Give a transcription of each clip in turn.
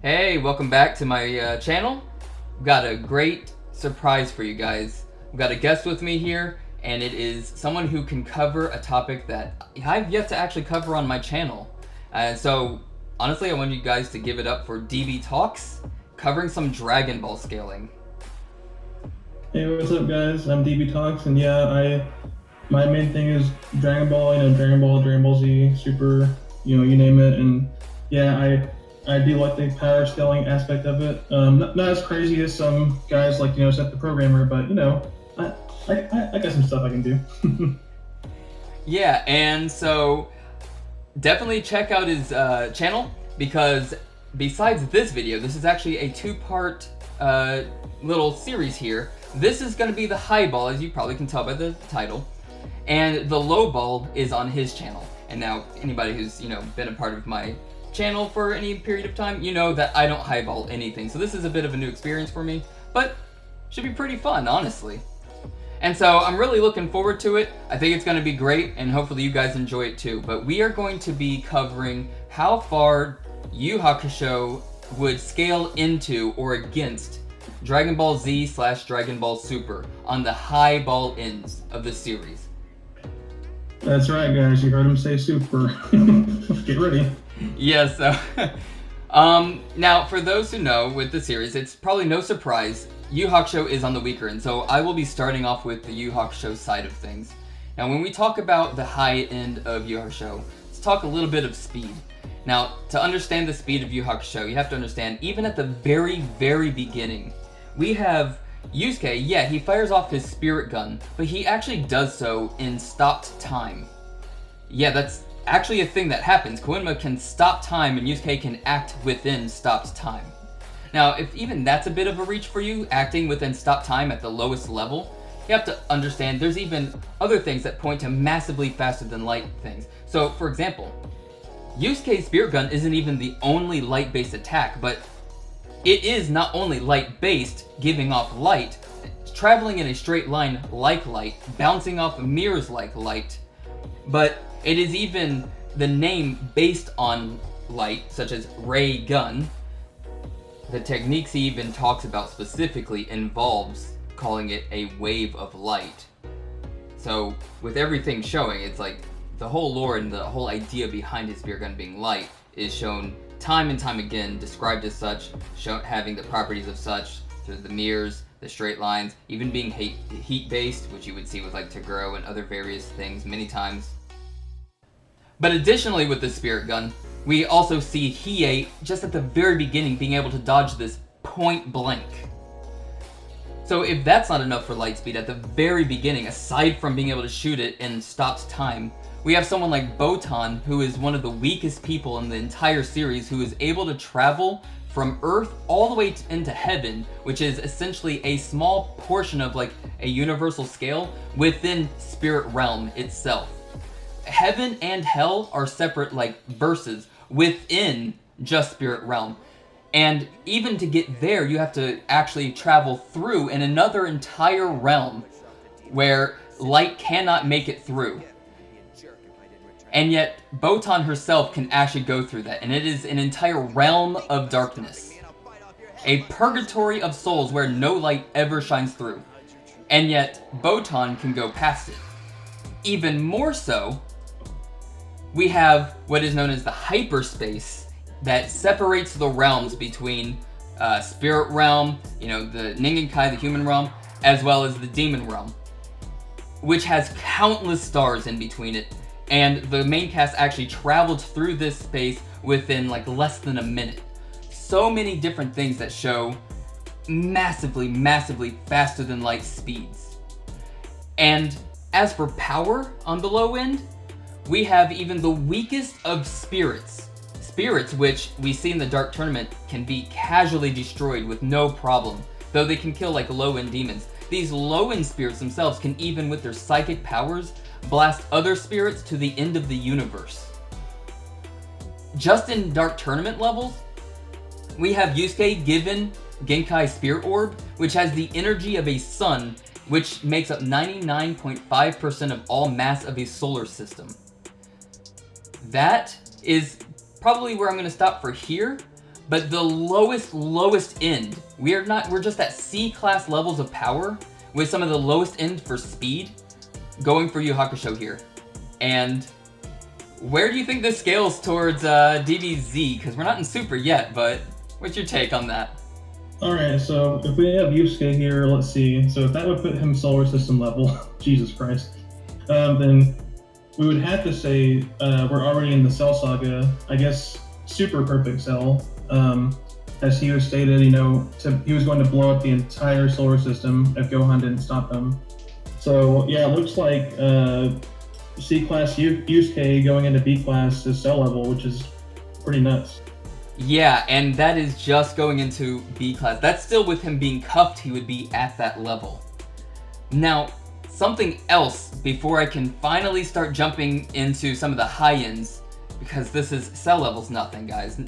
Hey, welcome back to my channel. We've got a great surprise for you guys. We've got a guest with me here, and it is someone who can cover a topic that I've yet to actually cover on my channel. So, honestly, I want you guys to give it up for DB Talks, covering some Dragon Ball scaling. Hey, what's up, guys? I'm DB Talks, and my main thing is Dragon Ball. Dragon Ball Z, Super, you name it. And I do like the power scaling aspect of it. Not as crazy as some guys like Set the Programmer, but I got some stuff I can do. Yeah, and so definitely check out his channel, because besides this video, this is actually a two-part little series here. This is going to be the high ball, as you probably can tell by the title, and the low ball is on his channel. And now anybody who's been a part of my channel for any period of time, you know that I don't highball anything, so this is a bit of a new experience for me, but should be pretty fun, honestly. And so I'm really looking forward to it. I think it's going to be great, and hopefully you guys enjoy it too. But we are going to be covering how far YuYu Hakusho would scale into or against Dragon Ball Z / Dragon Ball Super on the high ball ends of the series. That's right, guys. You heard him say Super. Get ready. Yes. Now, for those who know, with the series, it's probably no surprise YuYu Hakusho is on the weaker end, so I will be starting off with the YuYu Hakusho side of things. Now, when we talk about the high end of YuYu Hakusho, let's talk a little bit of speed. Now, to understand the speed of YuYu Hakusho, you have to understand, even at the very, very beginning, we have Yusuke. Yeah, he fires off his spirit gun, but he actually does so in stopped time. Yeah, that's actually a thing that happens. Koenma can stop time, and Yusuke can act within stopped time. Now, if even that's a bit of a reach for you, acting within stop time at the lowest level, you have to understand there's even other things that point to massively faster than light things. So, for example, Yusuke's Spirit Gun isn't even the only light-based attack, but it is not only light-based, giving off light, traveling in a straight line like light, bouncing off mirrors like light, but it is even the name based on light, such as Ray Gun. The techniques he even talks about specifically involves calling it a wave of light. So with everything showing, it's like the whole lore and the whole idea behind his spear gun being light is shown time and time again, described as such, having the properties of such through the mirrors, the straight lines, even being heat-based, which you would see with like Toguro and other various things many times. But additionally with the spirit gun, we also see Hiei, just at the very beginning, being able to dodge this point blank. So if that's not enough for light speed at the very beginning, aside from being able to shoot it in stopped time, we have someone like Botan, who is one of the weakest people in the entire series, who is able to travel from Earth all the way into heaven, which is essentially a small portion of like a universal scale within Spirit Realm itself. Heaven and hell are separate like verses within just Spirit Realm. And even to get there, you have to actually travel through in another entire realm where light cannot make it through. And yet, Botan herself can actually go through that, and it is an entire realm of darkness. A purgatory of souls where no light ever shines through. And yet, Botan can go past it. Even more so, we have what is known as the hyperspace that separates the realms between Spirit Realm, the Ningenkai, the human realm, as well as the Demon Realm, which has countless stars in between it, and the main cast actually traveled through this space within like less than a minute. So many different things that show massively, massively faster than light speeds. And as for power on the low end, we have even the weakest of spirits. Spirits which we see in the Dark Tournament can be casually destroyed with no problem, though they can kill like low-end demons. These low-end spirits themselves can even with their psychic powers blast other spirits to the end of the universe. Just in Dark Tournament levels, we have Yusuke given Genkai Spirit Orb, which has the energy of a sun, which makes up 99.5% of all mass of a solar system. That is probably where I'm going to stop for here, But the lowest end, we're just at C-class levels of power with some of the lowest end for speed going for Yu Hakusho here. And where do you think this scales towards DBZ? Because we're not in Super yet, but what's your take on that? Alright, so if we have Yusuke here, let's see. So if that would put him solar system level, Jesus Christ, then we would have to say we're already in the Cell Saga, I guess super perfect Cell. As he was stated, you know, he was going to blow up the entire solar system if Gohan didn't stop him. So yeah, it looks like C-class Yusuke going into B-class is Cell level, which is pretty nuts. Yeah, and that is just going into B-class. That's still with him being cuffed, he would be at that level. Now, something else before I can finally start jumping into some of the high ends, because this is Cell level's nothing, guys.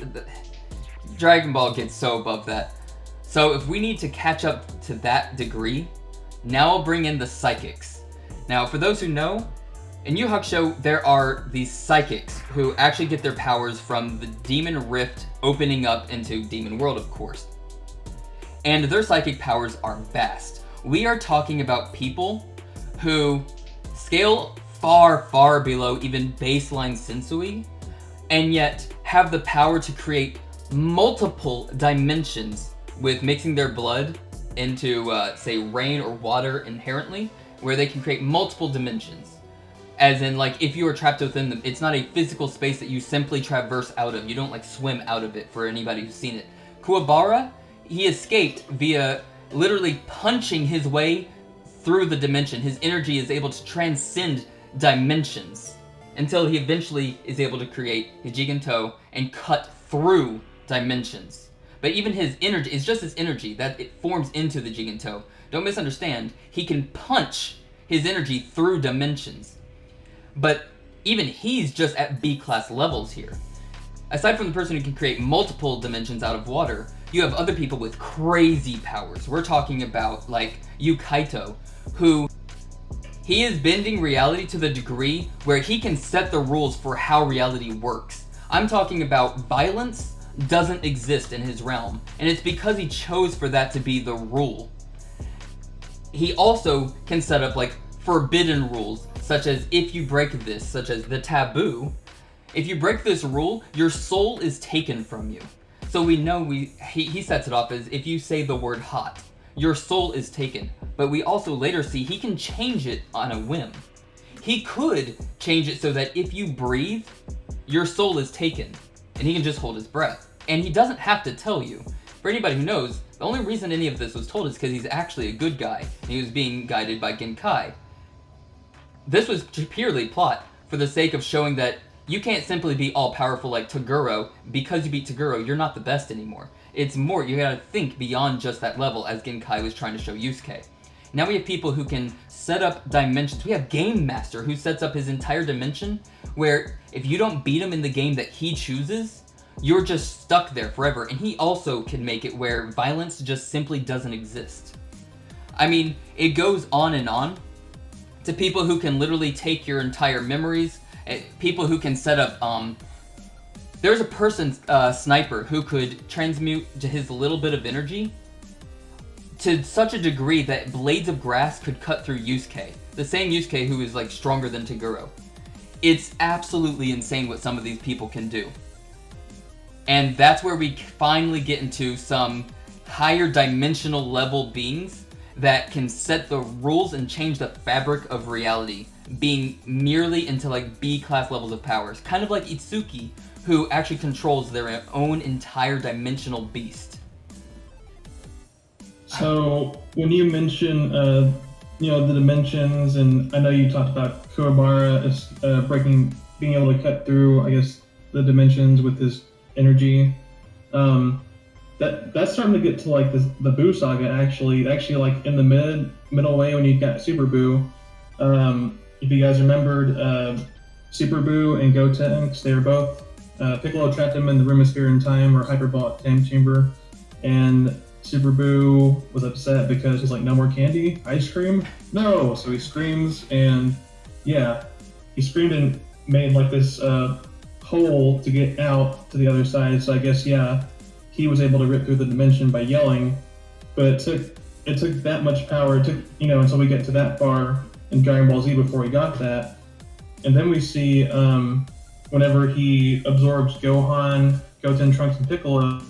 Dragon Ball gets so above that. So if we need to catch up to that degree, now I'll bring in the Psychics. Now, for those who know, in Yu Hakusho, there are these Psychics who actually get their powers from the Demon Rift opening up into Demon World, of course. And their psychic powers are vast. We are talking about people who scale far, far below even baseline Sensui, and yet have the power to create multiple dimensions with mixing their blood into, say, rain or water inherently, where they can create multiple dimensions. As in, like, if you are trapped within them, it's not a physical space that you simply traverse out of. You don't, like, swim out of it, for anybody who's seen it. Kuwabara, he escaped via literally punching his way through the dimension. His energy is able to transcend dimensions until he eventually is able to create his Jigentou and cut through dimensions. But even his energy, it's just his energy that it forms into the Jigentou. Don't misunderstand, he can punch his energy through dimensions. But even he's just at B-class levels here. Aside from the person who can create multiple dimensions out of water, you have other people with crazy powers. We're talking about, like, Yu Kaito, who he is bending reality to the degree where he can set the rules for how reality works. I'm talking about violence doesn't exist in his realm, and it's because he chose for that to be the rule. He also can set up, like, forbidden rules, such as if you break this, such as the taboo. If you break this rule, your soul is taken from you. So we know he sets it off as if you say the word hot, your soul is taken. But we also later see he can change it on a whim. He could change it so that if you breathe, your soul is taken, and he can just hold his breath. And he doesn't have to tell you. For anybody who knows, the only reason any of this was told is because he's actually a good guy, and he was being guided by Genkai. This was purely plot, for the sake of showing that you can't simply be all-powerful like Toguro. Because you beat Toguro, you're not the best anymore. It's more, you gotta think beyond just that level, as Genkai was trying to show Yusuke. Now we have people who can set up dimensions. We have Game Master, who sets up his entire dimension, where if you don't beat him in the game that he chooses, you're just stuck there forever. And he also can make it where violence just simply doesn't exist. I mean, it goes on and on. To people who can literally take your entire memories, people who can set up, there's a person, Sniper, who could transmute his little bit of energy to such a degree that blades of grass could cut through Yusuke. The same Yusuke who is, like, stronger than Toguro. It's absolutely insane what some of these people can do. And that's where we finally get into some higher dimensional level beings that can set the rules and change the fabric of reality, being merely into, like, B-class levels of powers. Kind of like Itsuki, who actually controls their own entire dimensional beast. So, when you mention, the dimensions, and I know you talked about Kuwabara being able to cut through, I guess, the dimensions with his energy. That's starting to get to, like, the Buu Saga, actually, like, in the middle way when you got Super Buu. If you guys remembered, Super Buu and Gotenks, they were both, Piccolo trapped him in the Room of Sphere and Time, or Hyperbolic Time Chamber, and Super Buu was upset because he's like, no more candy? Ice cream? No! So he screams, and yeah, he screamed and made, like, this hole to get out to the other side. So I guess, yeah, he was able to rip through the dimension by yelling, but it took that much power. It took, until we get to that far in Dragon Ball Z before he got that. And then we see whenever he absorbs Gohan, Goten, Trunks, and Piccolo,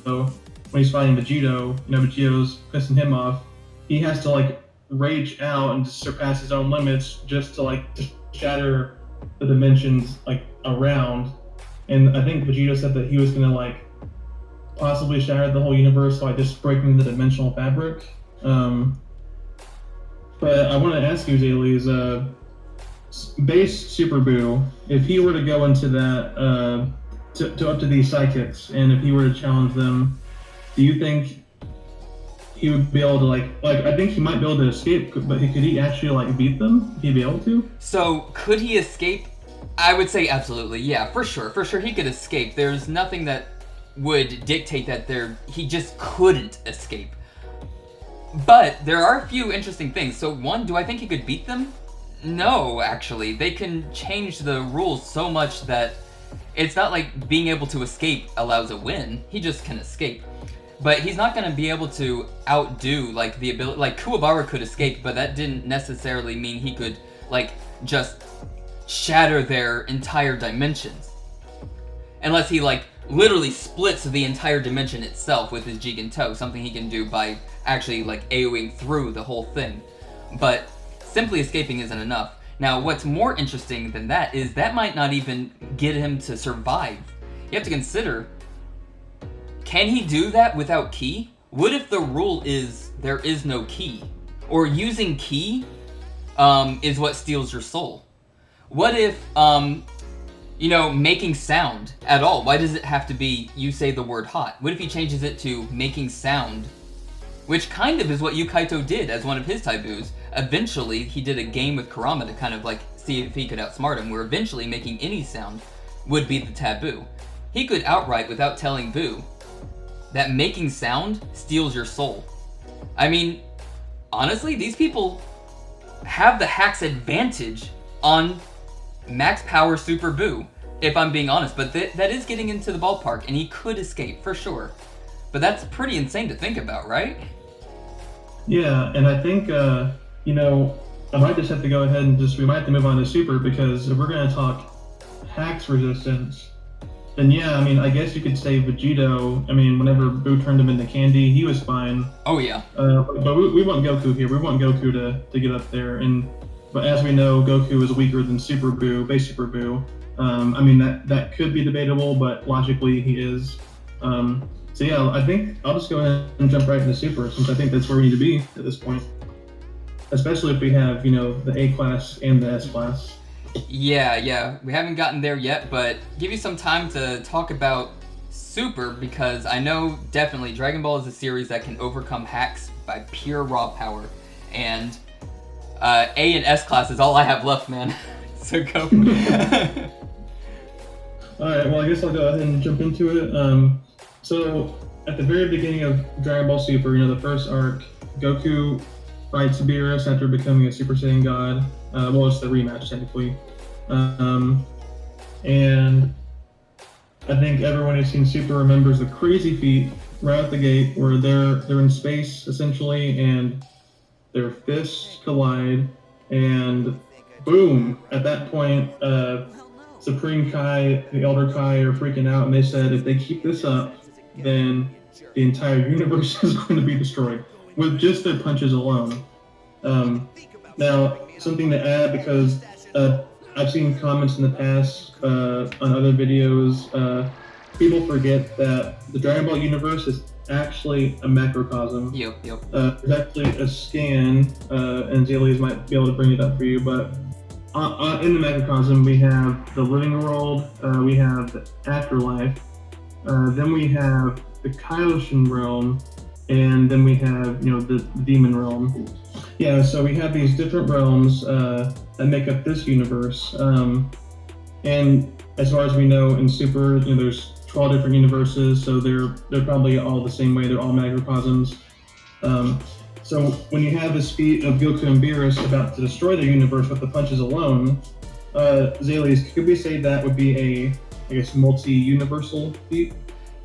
when he's fighting Vegito, Vegito's pissing him off, he has to like rage out and just surpass his own limits just to shatter the dimensions like around. And I think Vegito said that he was gonna like possibly shatter the whole universe by just breaking the dimensional fabric. But I want to ask you, Zaylee, base Super Buu, if he were to go into that to up to these sidekicks, and if he were to challenge them, do you think he would be able to like I think he might be able to escape, but could he actually beat them? Would he be able to? So could he escape? I would say absolutely, yeah, for sure he could escape. There's nothing that would dictate that he just couldn't escape. But there are a few interesting things. So one, do I think he could beat them? No, actually. They can change the rules so much that it's not like being able to escape allows a win. He just can escape. But he's not going to be able to outdo the ability. Like Kuwabara could escape, but that didn't necessarily mean he could just shatter their entire dimensions. Unless he literally splits the entire dimension itself with his Jigen-To, something he can do by actually AoEing through the whole thing. But simply escaping isn't enough. Now, what's more interesting than that is that might not even get him to survive. You have to consider, can he do that without ki? What if the rule is there is no ki? Or using ki is what steals your soul? What if, making sound at all? Why does it have to be, you say the word hot? What if he changes it to making sound? Which kind of is what Yukaito did as one of his taboos. Eventually, he did a game with Kurama to kind of see if he could outsmart him, where eventually making any sound would be the taboo. He could outright, without telling Buu, that making sound steals your soul. I mean, honestly, these people have the hack's advantage on max power Super Buu, if I'm being honest, but that is getting into the ballpark, and he could escape, for sure. But that's pretty insane to think about, right? Yeah, and I think, I might just have to go ahead and we might have to move on to Super, because if we're going to talk hacks resistance, then yeah, I guess you could say Vegito, whenever Buu turned him into candy, he was fine. Oh yeah. But we want Goku here. We want Goku to get up there, but as we know, Goku is weaker than Super Buu, base Super Buu. That could be debatable, but logically he is. So yeah, I think I'll just go ahead and jump right into Super, since I think that's where we need to be at this point. Especially if we have, the A class and the S class. Yeah, we haven't gotten there yet, but give you some time to talk about Super, because I know definitely Dragon Ball is a series that can overcome hacks by pure raw power, and A and S class is all I have left, man. So go. Alright, well I guess I'll go ahead and jump into it. So at the very beginning of Dragon Ball Super, the first arc, Goku fights Beerus after becoming a Super Saiyan God. Well, it's the rematch technically. And I think everyone who's seen Super remembers the crazy feat right out the gate, where they're in space essentially, and their fists collide, and boom! At that point, Supreme Kai, the Elder Kai are freaking out, and they said if they keep this up, then the entire universe is going to be destroyed with just their punches alone. Now, something to add, because I've seen comments in the past on other videos, people forget that the Dragon Ball universe is actually a macrocosm. Yep. There's actually a scan, and Zalias might be able to bring it up for you, but in the macrocosm we have the living world, we have the afterlife, then we have the Kaioshin realm, and then we have, the demon realm. Yeah, so we have these different realms that make up this universe. And as far as we know in Super, there's 12 different universes, so they're probably all the same way. They're all macrocosms. So when you have this feat of Goku and Beerus about to destroy the universe with the punches alone, Zalias, could we say that would be a, multi-universal feat?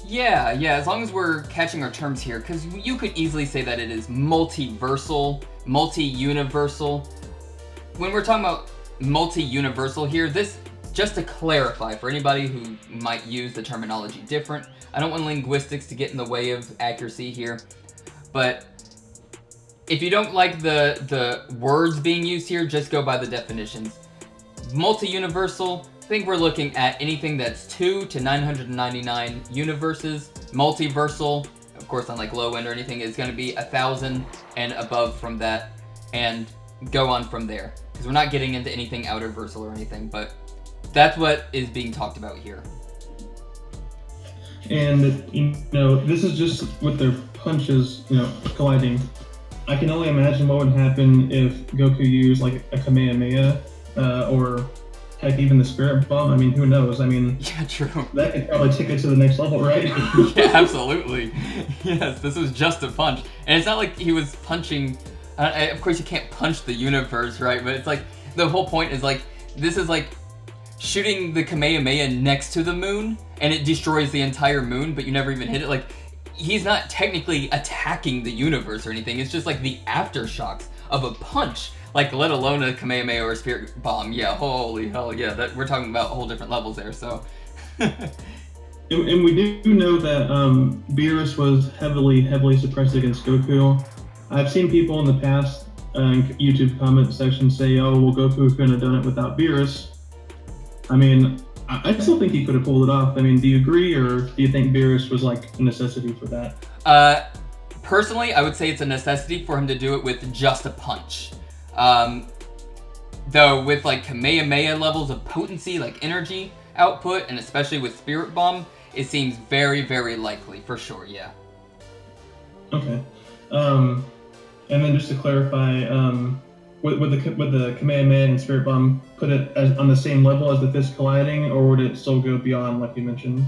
Yeah, as long as we're catching our terms here, because you could easily say that it is multiversal, multi-universal. When we're talking about multi-universal here, this, just to clarify for anybody who might use the terminology different, I don't want linguistics to get in the way of accuracy here, but if you don't like the words being used here, just go by the definitions. Multi-universal, I think we're looking at anything that's 2 to 999 universes. Multiversal, of course, unlike low end or anything, is going to be 1,000 and above from that, and go on from there. Because we're not getting into anything outerversal or anything, but that's what is being talked about here. And, this is just with their punches, colliding. I can only imagine what would happen if Goku used, like, a Kamehameha, or heck, even the Spirit Bomb. I mean, who knows? I mean, yeah, true. That could probably take it to the next level, right? Yeah, absolutely. Yes, this was just a punch. And it's not like he was punching... of course, you can't punch the universe, right? But it's like, the whole point is like, this is like shooting the Kamehameha next to the moon, and it destroys the entire moon, but you never even hit it. Like, he's not technically attacking the universe or anything. It's just like the aftershocks of a punch. Like, let alone a Kamehameha or a Spirit Bomb. Yeah, holy hell, yeah. We're talking about whole different levels there, so. and we do know that Beerus was heavily suppressed against Goku. I've seen people in the past YouTube comment section say, oh, well, Goku couldn't have done it without Beerus. I mean, I still think he could have pulled it off. I mean, do you agree, or do you think Beerus was like a necessity for that? Personally, I would say it's a necessity for him to do it with just a punch. Though with like Kamehameha levels of potency, like energy output, and especially with Spirit Bomb, it seems very, very likely, for sure, yeah. Okay. And then just to clarify, would the Kamehameha and Spirit Bomb put it on the same level as the fist colliding, or would it still go beyond, like you mentioned?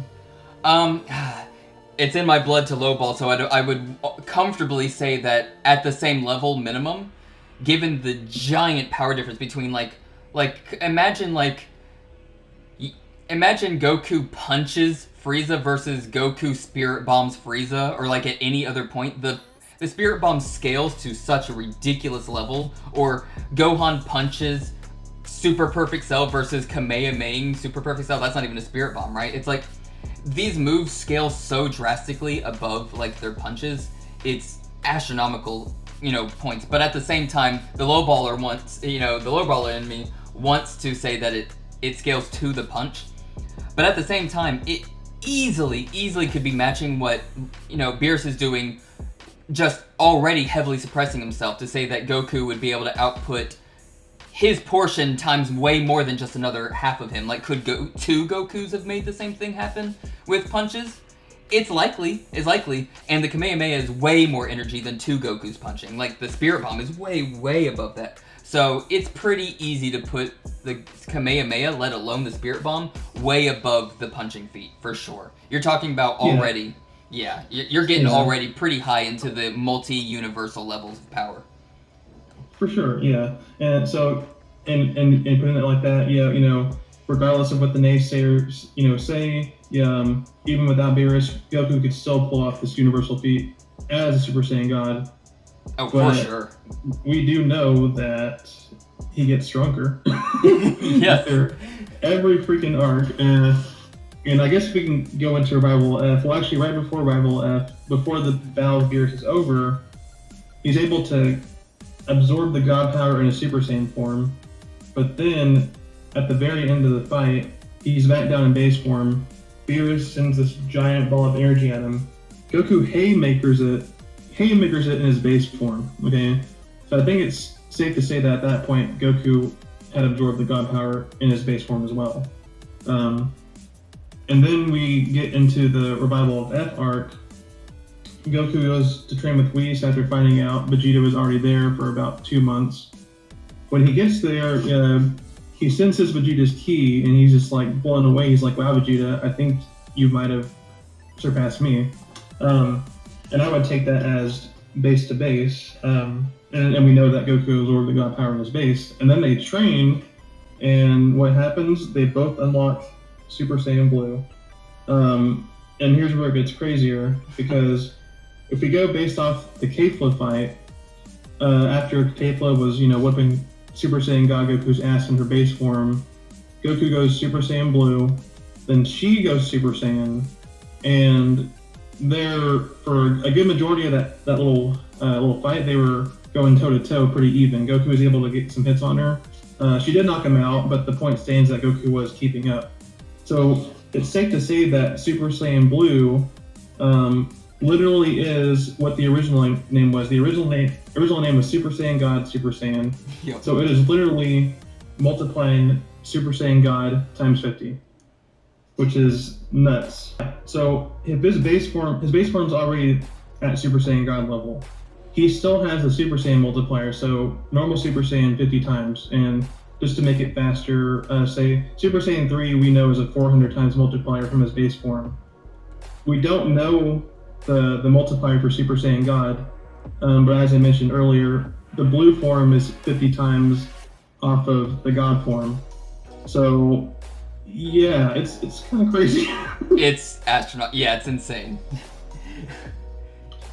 It's in my blood to lowball, so I would comfortably say that at the same level minimum, given the giant power difference between imagine Goku punches Frieza versus Goku Spirit Bombs Frieza, or like at any other point, the Spirit Bomb scales to such a ridiculous level, or Gohan punches Super Perfect Cell versus Kamehameha Super Perfect Cell. That's not even a Spirit Bomb, right? It's like, these moves scale so drastically above like their punches, it's astronomical, points. But at the same time, the lowballer in me wants to say that it scales to the punch. But at the same time, it easily could be matching what, Beerus is doing, just already heavily suppressing himself, to say that Goku would be able to output his portion times way more than just another half of him. Like, could two Gokus have made the same thing happen with punches? It's likely, and the Kamehameha is way more energy than two Gokus punching. Like, the Spirit Bomb is way above that. So, it's pretty easy to put the Kamehameha, let alone the Spirit Bomb, way above the punching feat, for sure. You're talking about already, you're getting already pretty high into the multi-universal levels of power. For sure, yeah. And so, and putting it like that, regardless of what the naysayers, say, even without Beerus, Goku could still pull off this universal feat as a Super Saiyan God. Oh, but for sure. We do know that he gets stronger. Yes. After every freaking arc. And I guess we can go into Rival F. Well, actually, right before Rival F, before the battle of Beerus is over, he's able to absorb the God power in a Super Saiyan form, but then at the very end of the fight, he's back down in base form. Beerus sends this giant ball of energy at him. Goku haymakers it in his base form. Okay, so I think it's safe to say that at that point, Goku had absorbed the God power in his base form as well. And then we get into the Revival of F arc. Goku goes to train with Whis after finding out Vegeta was already there for about 2 months. When he gets there, he senses Vegeta's ki, and he's just like blown away. He's like, wow, Vegeta, I think you might have surpassed me. And I would take that as base to base. And we know that Goku absorbed the God power in his base. And then they train, and what happens? They both unlock Super Saiyan Blue. and here's where it gets crazier, because if we go based off the K-Flow fight, after K-Flow was, whipping Super Saiyan God Goku's ass in her base form, Goku goes Super Saiyan Blue, then she goes Super Saiyan, and they're, for a good majority of that little fight, they were going toe-to-toe pretty even. Goku was able to get some hits on her. She did knock him out, but the point stands that Goku was keeping up. So it's safe to say that Super Saiyan Blue literally is what the original name was. The original name was Super Saiyan God Super Saiyan. Yep. So it is literally multiplying Super Saiyan God times 50, which is nuts. So his base form's already at Super Saiyan God level. He still has the Super Saiyan multiplier, so normal Super Saiyan 50 times, and just to make it faster, say Super Saiyan 3 we know is a 400 times multiplier from his base form. We don't know the multiplier for Super Saiyan God, but as I mentioned earlier, the blue form is 50 times off of the God form. So yeah, it's kind of crazy. It's astronaut. Yeah, it's insane.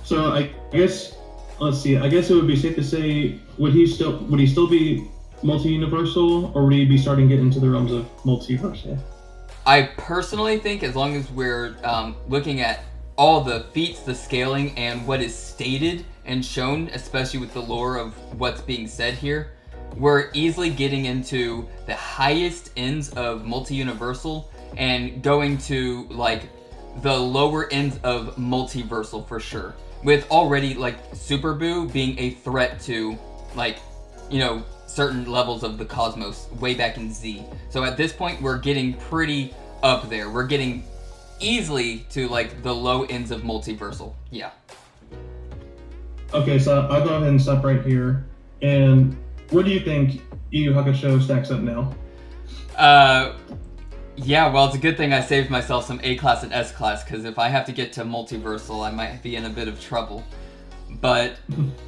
So I guess, let's see. I guess it would be safe to say, would he still be multi-universal, or would he be starting to get into the realms of multiversal? I personally think as long as we're looking at all the feats, the scaling, and what is stated and shown, especially with the lore of what's being said here, we're easily getting into the highest ends of multi-universal and going to like the lower ends of multiversal for sure. With already like Super Buu being a threat to like, certain levels of the cosmos way back in Z. So at this point we're getting pretty up there. We're getting easily to like the low ends of multiversal. Yeah. Okay, so I'll go ahead and stop right here. And where do you think YuYu Hakusho stacks up now? Yeah, well, it's a good thing I saved myself some A class and S class, because if I have to get to multiversal, I might be in a bit of trouble. But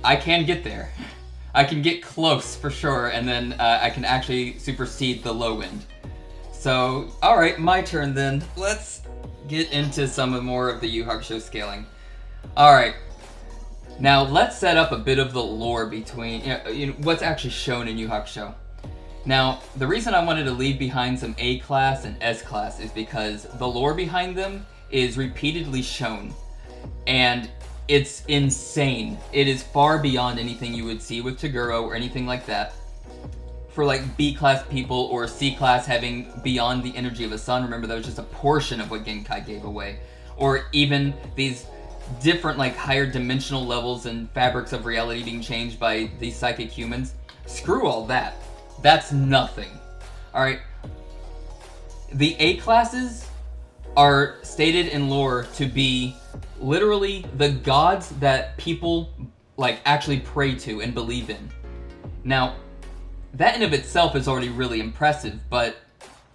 I can get there. I can get close for sure, and then I can actually supersede the low end. So, alright, my turn then. Let's get into some more of the YuYu Hakusho scaling. Alright. Now, let's set up a bit of the lore between what's actually shown in YuYu Hakusho. Now, the reason I wanted to leave behind some A class and S class is because the lore behind them is repeatedly shown. And it's insane. It is far beyond anything you would see with Toguro or anything like that. For like B class people or C class having beyond the energy of a sun, remember that was just a portion of what Genkai gave away. Or even these different like higher dimensional levels and fabrics of reality being changed by these psychic humans. Screw all that. That's nothing. Alright. The A classes are stated in lore to be literally the gods that people like actually pray to and believe in. Now, that in of itself is already really impressive, but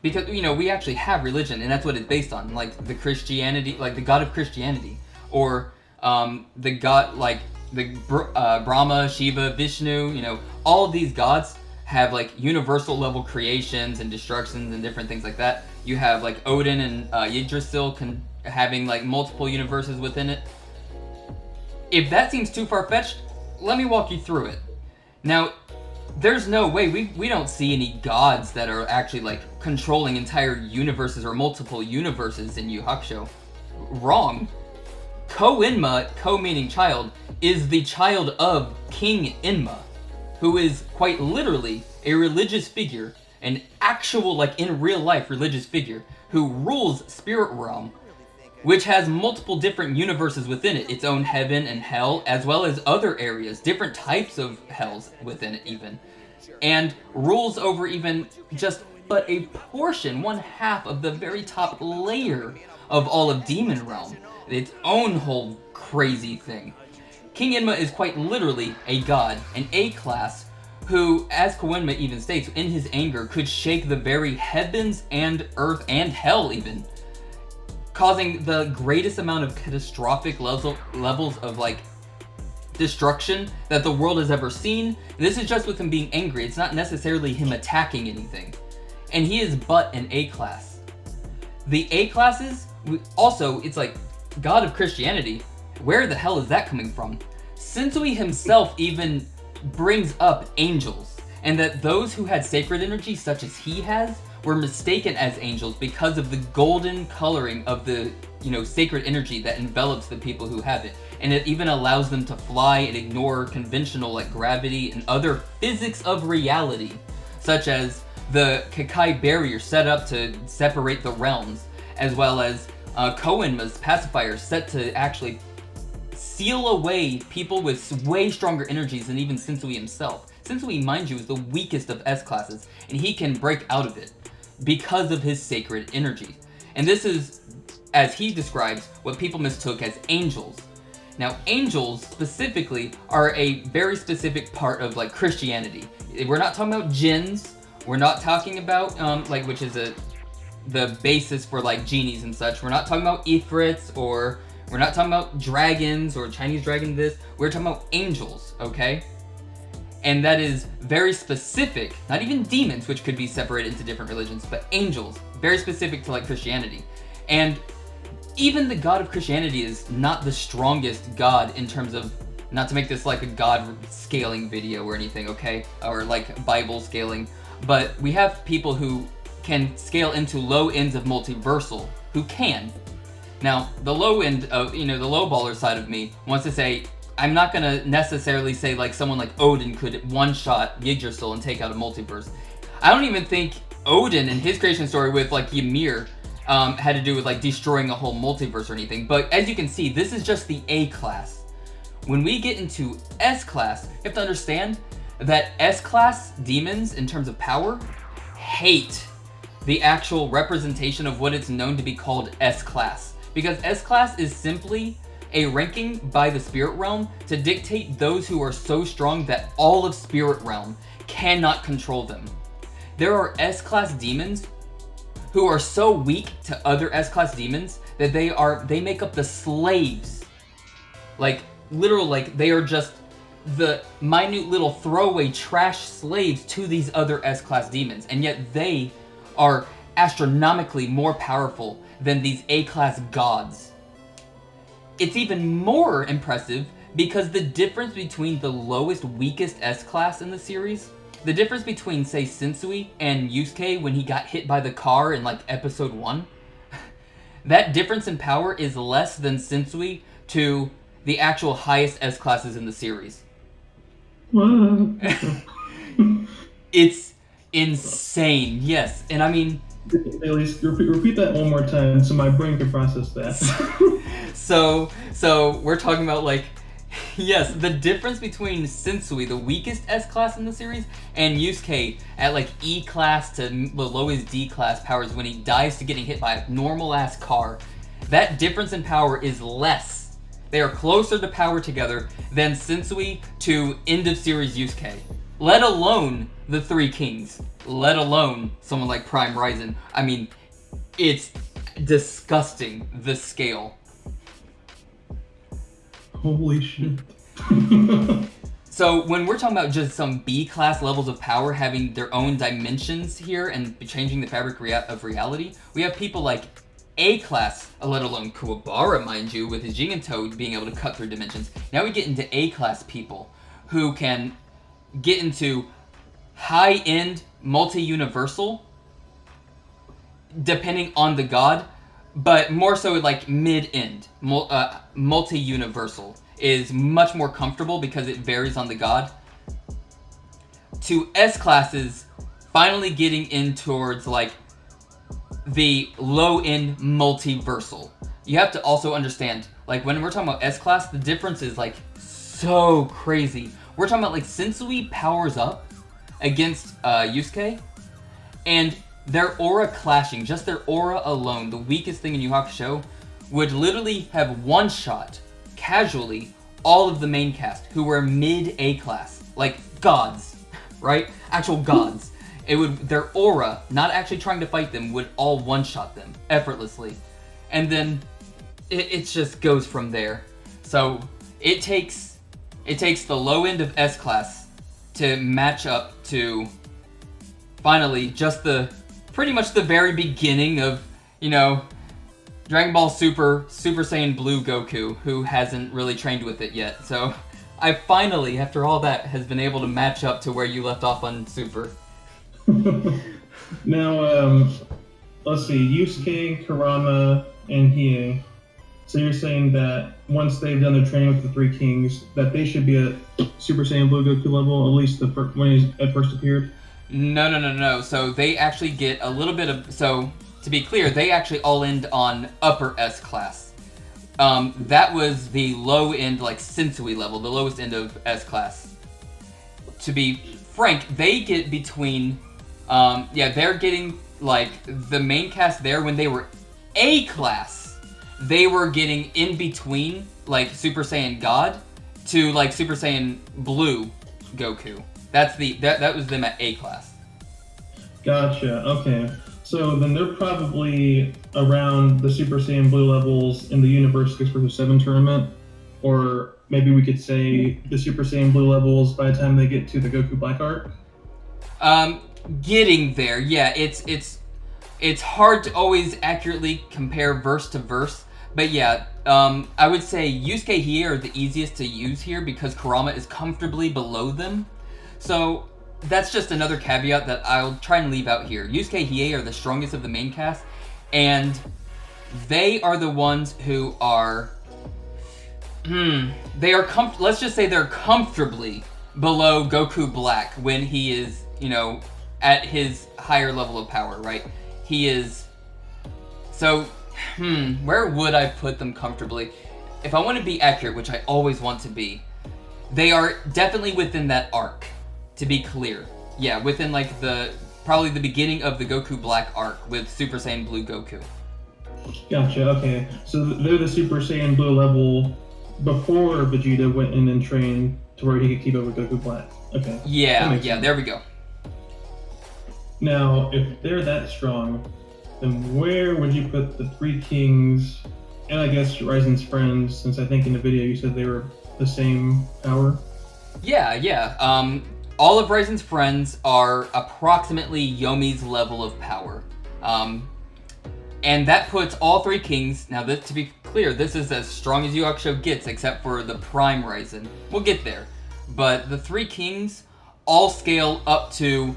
because we actually have religion and that's what it's based on, like the Christianity, like the god of Christianity, or the god like the Brahma, Shiva, Vishnu, all of these gods have like universal level creations and destructions and different things like that. You have like Odin and Yggdrasil having like multiple universes within it. If that seems too far-fetched, let me walk you through it. Now, there's no way, we don't see any gods that are actually like controlling entire universes or multiple universes in YuYu Hakusho. Wrong. Ko-Inma, Ko meaning child, is the child of King Inma, who is quite literally a religious figure, an actual, like in real life religious figure, who rules Spirit Realm, which has multiple different universes within it, its own heaven and hell, as well as other areas, different types of hells within it even, and rules over even just but a portion, 1/2 of the very top layer of all of Demon Realm, its own whole crazy thing. King Inma is quite literally a god, an A-class, who, as Ko-Inma even states, in his anger, could shake the very heavens and earth and hell even, causing the greatest amount of catastrophic levels of, like, destruction that the world has ever seen. And this is just with him being angry. It's not necessarily him attacking anything. And he is but an A-class. The A-classes Also, it's like, God of Christianity, where the hell is that coming from? Sensui himself even brings up angels, and that those who had sacred energy, such as he has, were mistaken as angels because of the golden coloring of the, sacred energy that envelops the people who have it. And it even allows them to fly and ignore conventional like gravity and other physics of reality, such as the Kakai barrier set up to separate the realms, as well as Koenma's pacifier set to actually seal away people with way stronger energies than even Sensui himself. Sensui, mind you, is the weakest of S-classes, and he can break out of it because of his sacred energy. And this is, as he describes, what people mistook as angels. Now, angels specifically are a very specific part of like Christianity. We're not talking about jinns. We're not talking about which is the basis for like genies and such. We're not talking about ifrits, or we're not talking about dragons or Chinese dragon this. We're talking about angels, okay? And that is very specific, not even demons, which could be separated into different religions, but angels, very specific to like Christianity. And even the God of Christianity is not the strongest God in terms of, not to make this like a God scaling video or anything, okay? Or like Bible scaling, but we have people who can scale into low ends of multiversal, who can. Now, the low end of, the low baller side of me wants to say, I'm not gonna necessarily say like someone like Odin could one-shot Yggdrasil and take out a multiverse. I don't even think Odin and his creation story with like Ymir had to do with like destroying a whole multiverse or anything. But as you can see, this is just the A class. When we get into S class, you have to understand that S class demons, in terms of power, hate the actual representation of what it's known to be called S class. Because S class is simply a ranking by the spirit realm to dictate those who are so strong that all of spirit realm cannot control them. There are S-class demons who are so weak to other S-class demons that they make up the slaves. Like, literal, like, they are just the minute little throwaway trash slaves to these other S-class demons, and yet they are astronomically more powerful than these A-class gods. It's even more impressive because the difference between the lowest, weakest S-class in the series, the difference between, say, Sensui and Yusuke when he got hit by the car in, like, episode 1, that difference in power is less than Sensui to the actual highest S-classes in the series. It's insane, yes. And I mean... At least repeat that one more time so my brain can process that. So we're talking about, like, yes, the difference between Sensui, the weakest S-class in the series, and Yusuke at, like, E-class to the lowest D-class powers when he dies to getting hit by a normal-ass car, that difference in power is less. They are closer to power together than Sensui to end-of-series Yusuke. Let alone the Three Kings. Let alone someone like Prime Raizen. I mean, it's disgusting, the scale. Holy shit. So when we're talking about just some B-class levels of power having their own dimensions here and changing the fabric of reality, we have people like A-class, let alone Kuwabara, mind you, with his Jigentou being able to cut through dimensions. Now we get into A-class people who can get into high-end multi-universal, depending on the god, but more so like mid-end. Multi-universal is much more comfortable because it varies on the god. To S-classes, finally getting in towards like the low-end multiversal. You have to also understand, like when we're talking about S-class, the difference is like so crazy. We're talking about like Sensui powers up against Yusuke, and their aura clashing, just their aura alone, the weakest thing in Yu Yu Hakusho, would literally have one-shot, casually, all of the main cast, who were mid-A class, like gods, right? Actual gods. It would, their aura, not actually trying to fight them, would all one-shot them, effortlessly. And then, it just goes from there. So, it takes the low end of S-class to match up to, finally, just pretty much the very beginning of, Dragon Ball Super Saiyan Blue Goku, who hasn't really trained with it yet. So I finally, after all that, has been able to match up to where you left off on Super. Now, let's see, Yusuke, Kurama, and Hiei. So you're saying that once they've done their training with the Three Kings, that they should be at Super Saiyan Blue Goku level, at least when he at first appeared? No. So they actually get a little bit of... So, to be clear, they actually all end on upper S class. That was the low end, like, Sensui level, the lowest end of S class. To be frank, they get between... they're getting, like, the main cast there when they were A class. They were getting in between, like, Super Saiyan God to, like, Super Saiyan Blue Goku. That was them at A class. Gotcha, okay. So then they're probably around the Super Saiyan Blue levels in the Universe 6 vs 7 tournament, or maybe we could say the Super Saiyan Blue levels by the time they get to the Goku Black arc? Getting there, yeah. It's hard to always accurately compare verse to verse, but yeah, I would say Yusuke Hiei are the easiest to use here because Kurama is comfortably below them. So that's just another caveat that I'll try and leave out here. Yusuke Hiei are the strongest of the main cast, and they are the ones who are... let's just say they're comfortably below Goku Black when he is, at his higher level of power, right? He is... So, where would I put them comfortably? If I want to be accurate, which I always want to be, they are definitely within that arc, to be clear. Yeah, within, like, probably the beginning of the Goku Black arc with Super Saiyan Blue Goku. Gotcha, okay. So they're the Super Saiyan Blue level before Vegeta went in and trained to where he could keep up with Goku Black. Okay. Yeah, there we go. Now, if they're that strong, then where would you put the Three Kings, and I guess Raizen's friends, since I think in the video you said they were the same power? Yeah. All of Raizen's friends are approximately Yomi's level of power. And that puts all Three Kings, now this, to be clear, this is as strong as YuYu Hakusho gets, except for the Prime Raizen. We'll get there. But the Three Kings all scale up to...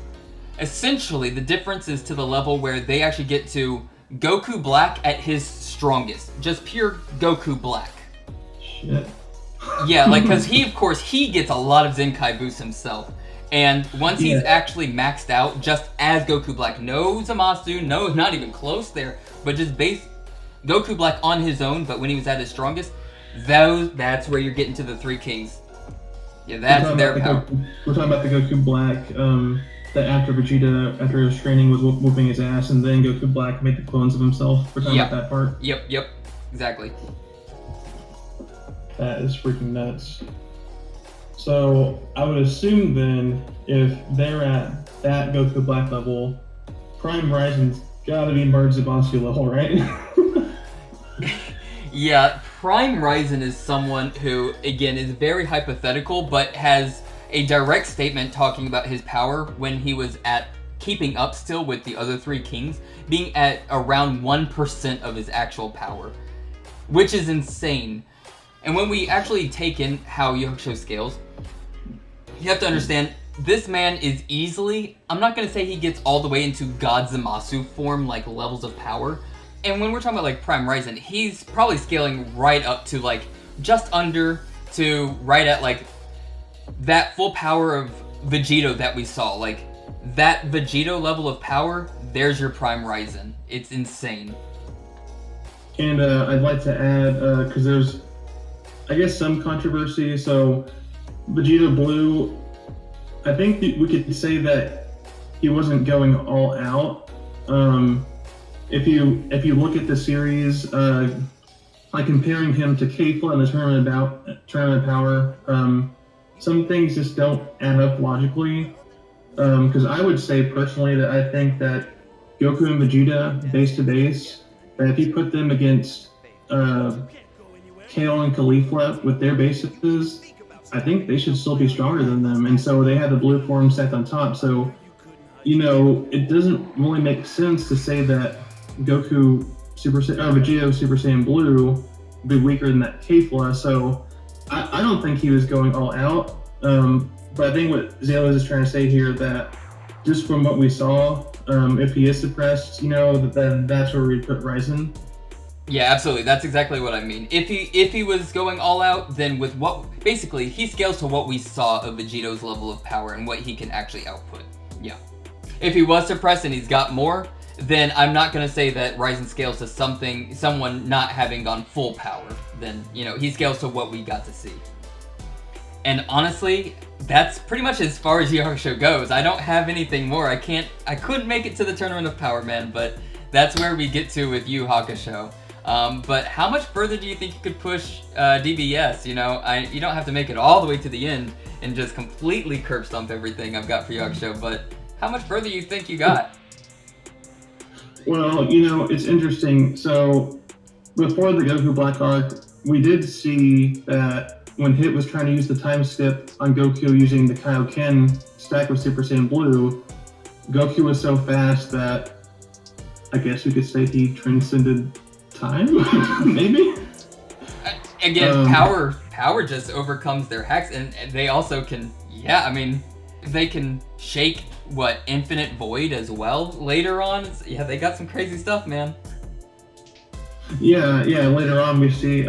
Essentially, the difference is to the level where they actually get to Goku Black at his strongest. Just pure Goku Black. Shit. Yeah, like, because he gets a lot of Zenkai boosts himself. And once he's actually maxed out, just as Goku Black, no Zamasu, no, not even close there, but just base Goku Black on his own, but when he was at his strongest, that's where you're getting to the Three Kings. Yeah, that's their power. We're talking about the Goku Black, that after Vegeta, after his training, was whooping his ass, and then Goku Black made the clones of himself. We're talking about that part? Yep, exactly. That is freaking nuts. So, I would assume then, if they're at that Goku Black level, Prime Raizen's gotta be Bird Zamasu level, right? Yeah, Prime Raizen is someone who, again, is very hypothetical, but has a direct statement talking about his power when he was at keeping up still with the other Three Kings, being at around 1% of his actual power, which is insane. And when we actually take in how YuYu Hakusho scales, you have to understand, this man is easily, I'm not going to say he gets all the way into God Zamasu form, like levels of power. And when we're talking about like Prime Raizen, he's probably scaling right up to like just under to right at like that full power of Vegito that we saw. Like that Vegito level of power, there's your Prime Raizen. It's insane. And I'd like to add, because there's, I guess, some controversy. So Vegeta Blue, I think we could say that he wasn't going all out. If you look at the series, like comparing him to Kefla in the tournament power, some things just don't add up logically. Because I would say personally that I think that Goku and Vegeta, base to base, that if you put them against Kale and Caulifla with their bases, I think they should still be stronger than them. And so they have the blue form set on top. So, it doesn't really make sense to say that Goku Vegeta Super Saiyan Blue would be weaker than that Kefla. So I don't think he was going all out. But I think what Zayla is trying to say here, that just from what we saw, if he is suppressed, then that's where we put Raizen. Yeah, absolutely. That's exactly what I mean. If he was going all out, then with basically he scales to what we saw of Vegito's level of power and what he can actually output. Yeah. If he was suppressed and he's got more, then I'm not gonna say that Raizen scales to someone not having gone full power. Then he scales to what we got to see. And honestly, that's pretty much as far as Yu Yu Hakusho goes. I don't have anything more. I couldn't make it to the Tournament of Power, man, but that's where we get to with Yu Yu Hakusho. But how much further do you think you could push DBS? You don't have to make it all the way to the end and just completely curb stomp everything I've got for Yu Yu Hakusho, but how much further do you think you got? Well, it's interesting. So before the Goku Black Arc, we did see that when Hit was trying to use the time skip on Goku using the Kaioken stack with Super Saiyan Blue, Goku was so fast that I guess you could say he transcended time, maybe? Again, power just overcomes their hacks, and they also can, they can shake, Infinite Void as well later on. Yeah, they got some crazy stuff, man. Yeah, later on we see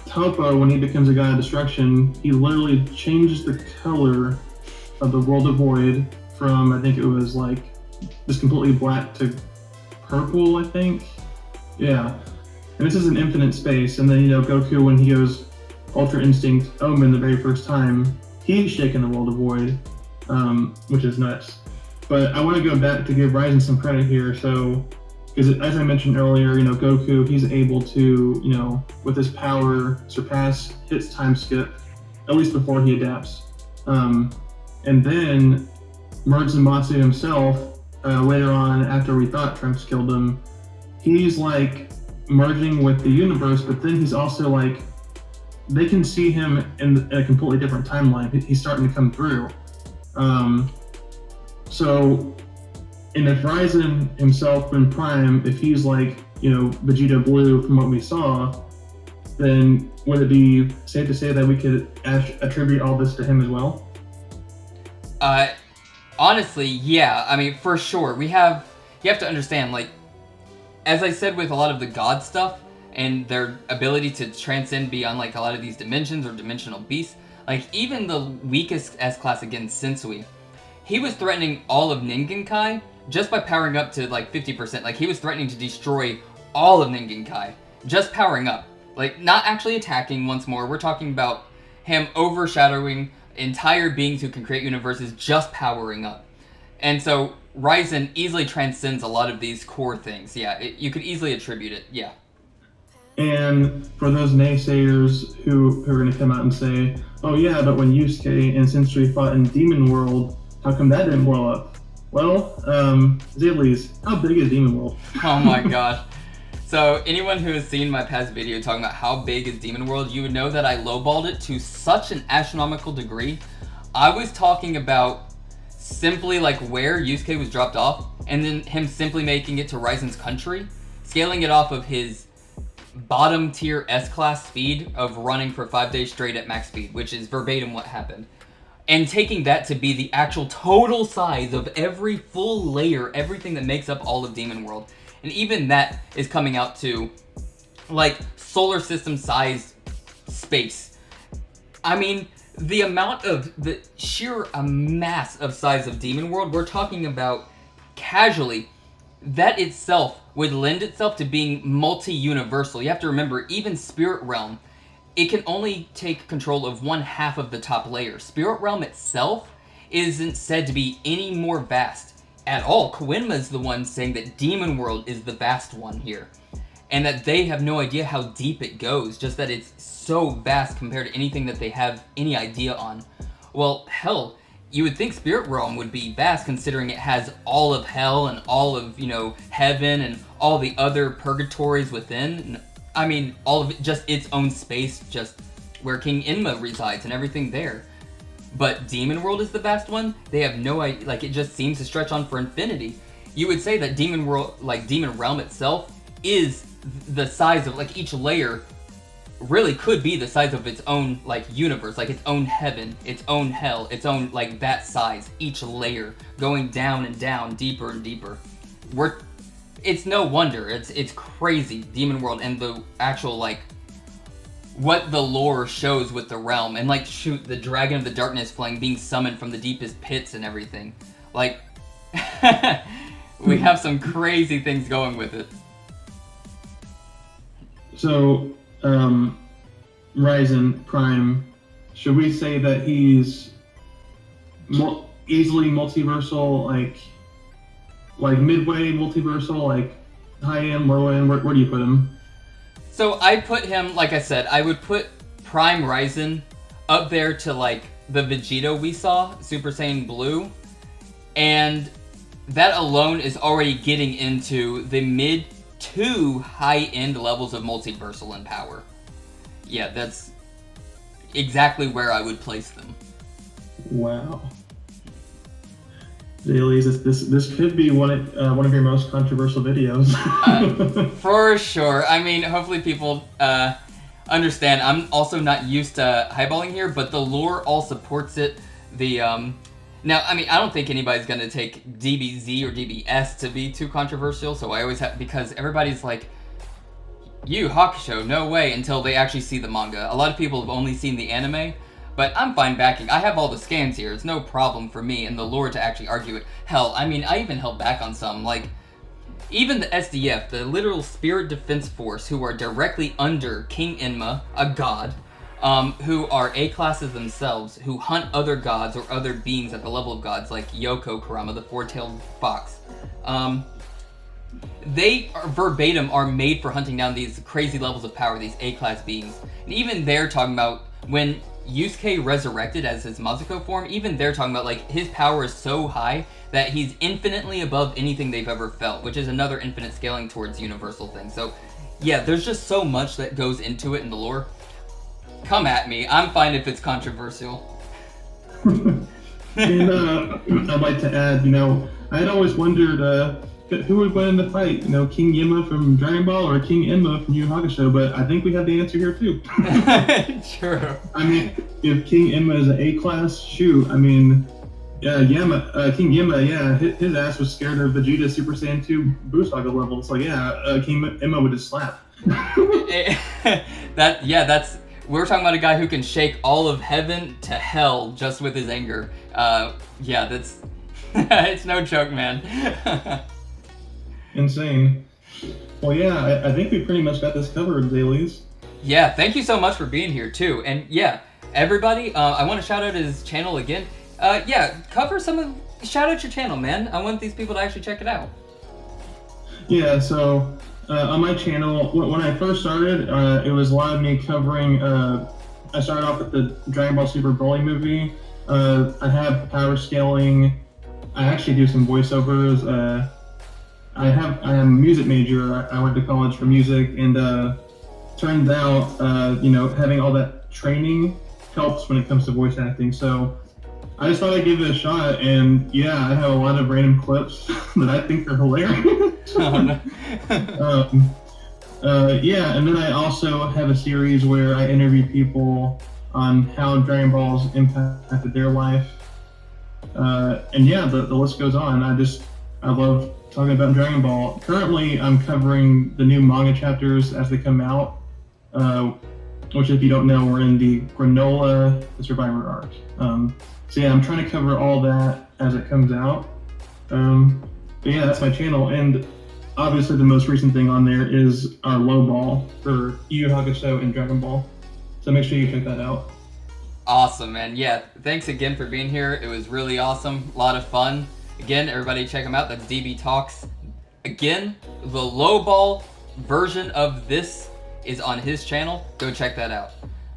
Toppo, when he becomes a god of destruction, he literally changes the color of the World of Void from, I think it was just completely black to purple, I think. Yeah. And this is an infinite space, and then, Goku, when he goes Ultra Instinct Omen the very first time, he's shaking the World of Void, which is nuts. But I want to go back to give Raizen some credit here, because as I mentioned earlier, Goku, he's able to, with his power, surpass Hit's time skip, at least before he adapts. And then merge Zamasu himself, later on, after we thought Trunks killed him, he's merging with the universe, but then he's also they can see him in a completely different timeline. He's starting to come through. And if Raizen himself in Prime, if he's Vegeta Blue from what we saw, then would it be safe to say that we could attribute all this to him as well? Honestly, yeah. I mean, for sure. You have to understand, as I said with a lot of the god stuff and their ability to transcend beyond a lot of these dimensions or dimensional beasts, even the weakest S-class again, Sensui, he was threatening all of Ningenkai just by powering up to 50%. He was threatening to destroy all of Ningenkai just powering up. Not actually attacking once more. We're talking about him overshadowing entire beings who can create universes just powering up. And so Raizen easily transcends a lot of these core things. Yeah, you could easily attribute it. Yeah. And for those naysayers who are going to come out and say, oh yeah, but when Yusuke and Sensui fought in Demon World, how come that didn't blow up? Well, Zaylees, how big is Demon World? Oh my gosh. So anyone who has seen my past video talking about how big is Demon World, you would know that I lowballed it to such an astronomical degree. I was talking about simply where Yusuke was dropped off, and then him simply making it to Raizen's country, scaling it off of his bottom tier S-class speed of running for 5 days straight at max speed, which is verbatim what happened. And taking that to be the actual total size of every full layer, everything that makes up all of Demon World. And even that is coming out to, solar system sized space. I mean, the amount of, the sheer mass of size of Demon World, we're talking about casually, that itself would lend itself to being multi-universal. You have to remember, even Spirit Realm, it can only take control of 1/2 of the top layer. Spirit Realm itself isn't said to be any more vast at all. Koenma is the one saying that Demon World is the vast one here. And that they have no idea how deep it goes, just that it's so vast compared to anything that they have any idea on. Well, hell, you would think Spirit Realm would be vast considering it has all of hell and all of, heaven and all the other purgatories within. I mean, all of it, just its own space, just where King Enma resides and everything there. But Demon World is the vast one? They have no idea, it just seems to stretch on for infinity. You would say that Demon World, Demon Realm itself, is the size of, like, each layer really could be the size of its own, like, universe, like its own heaven, its own hell, its own, like, that size, each layer going down and down, deeper and deeper. It's no wonder, it's crazy, Demon World, and the actual, like, what the lore shows with the realm, and, like, shoot, the Dragon of the Darkness playing, being summoned from the deepest pits and everything. Like, we have some crazy things going with it. So, Raizen Prime, should we say that he's easily multiversal, like midway multiversal, like high end, low end? Where do you put him? So I put him, like I said, I would put Prime Raizen up there to, like, the Vegeta we saw, Super Saiyan Blue, and that alone is already getting into the mid to high-end levels of multiversal in power. Yeah, that's exactly where I would place them. Wow. Dailies, this could be one of your most controversial videos. For sure. I mean, hopefully people understand. I'm also not used to highballing here, but the lore all supports it. Now, I mean, I don't think anybody's gonna take DBZ or DBS to be too controversial, so I always have, because everybody's like, YuYu Hakusho, no way, until they actually see the manga. A lot of people have only seen the anime, but I'm fine backing. I have all the scans here. It's no problem for me and the lore to actually argue it. Hell, I mean, I even held back on some, like, even the SDF, the literal Spirit Defense Force, who are directly under King Enma, a god, who are A-classes themselves, who hunt other gods or other beings at the level of gods, like Yoko Kurama, the four-tailed fox. They are verbatim are made for hunting down these crazy levels of power, these A-class beings. And even they're talking about when Yusuke resurrected as his Mazuko form, even they're talking about, like, his power is so high that he's infinitely above anything they've ever felt, which is another infinite scaling towards universal thing. So, yeah, there's just so much that goes into it in the lore. Come at me. I'm fine if it's controversial. And I'd like to add, I had always wondered who would win in the fight, King Yima from Dragon Ball or King Enma from YuYu Hakusho, but I think we have the answer here too. True. I mean, if King Enma is an A-class, shoot, I mean, yeah, King Yima, yeah, his ass was scared of Vegeta Super Saiyan 2 Buu Saga level. It's like, yeah, King Enma would just slap. We're talking about a guy who can shake all of heaven to hell just with his anger. Yeah, that's it's no joke, man. Insane. Well, yeah, I think we pretty much got this covered, Dailies. Yeah, thank you so much for being here too. And yeah, everybody, I want to shout out his channel again. Yeah, shout out your channel, man. I want these people to actually check it out. Yeah, so on my channel, when I first started, it was a lot of me covering. I started off with the Dragon Ball Super Broly movie. I have power scaling. I actually do some voiceovers. I am a music major. I went to college for music, and turns out, having all that training helps when it comes to voice acting. So I just thought I'd give it a shot, and yeah, I have a lot of random clips that I think are hilarious. Oh, no. Yeah, and then I also have a series where I interview people on how Dragon Ball's impacted their life. And yeah, the list goes on. I love talking about Dragon Ball. Currently, I'm covering the new manga chapters as they come out, which, if you don't know, we're in the Granola, the Survivor arc. So yeah, I'm trying to cover all that as it comes out. But yeah, that's my channel, and obviously the most recent thing on there is our low ball for YuYu Hakusho and Dragon Ball. So make sure you check that out. Awesome, man. Yeah, thanks again for being here. It was really awesome. A lot of fun. Again, everybody check them out. That's DB Talks. Again, the low ball version of this is on his channel. Go check that out.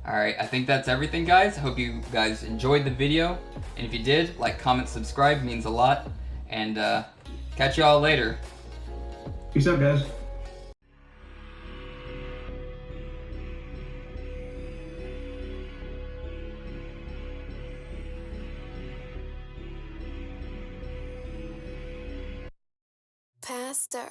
Alright, I think that's everything, guys. Hope you guys enjoyed the video. And if you did, like, comment, subscribe. Means a lot. And catch you all later. Peace out, guys. Pastor.